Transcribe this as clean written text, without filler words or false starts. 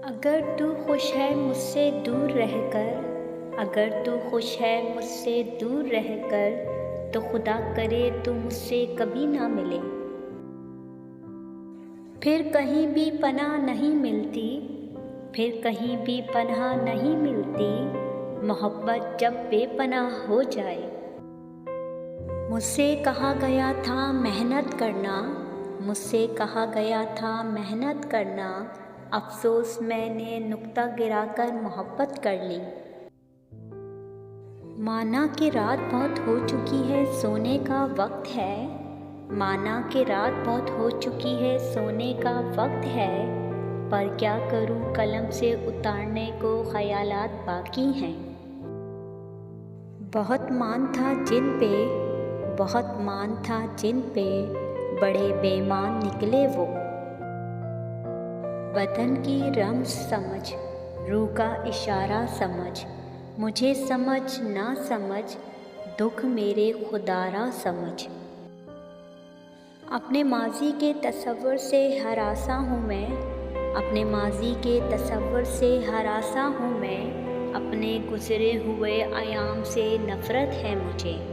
अगर तू खुश है मुझसे दूर रहकर, अगर तू खुश है मुझसे दूर रहकर, तो खुदा करे तू मुझसे कभी ना मिले। फिर कहीं भी पनाह नहीं मिलती, फिर कहीं भी पनाह नहीं मिलती, मोहब्बत जब बेपनाह हो जाए। मुझसे कहा गया था मेहनत करना, मुझसे कहा गया था मेहनत करना, अफसोस मैंने नुक्ता गिराकर मोहब्बत कर ली। माना कि रात बहुत हो चुकी है, सोने का वक्त है। माना कि रात बहुत हो चुकी है, सोने का वक्त है। पर क्या करूं, कलम से उतारने को ख्यालात बाकी हैं। बहुत मान था जिन पे, बहुत मान था जिन पे, बड़े बेईमान निकले वो। बदन की रमज़ समझ, रूह का इशारा समझ, मुझे समझ ना समझ, दुख मेरे खुदारा समझ। अपने माजी के तसव्वुर से हरासा हूँ मैं, अपने माजी के तसव्वुर से हरासा हूँ मैं, अपने गुज़रे हुए अयाम से नफ़रत है मुझे।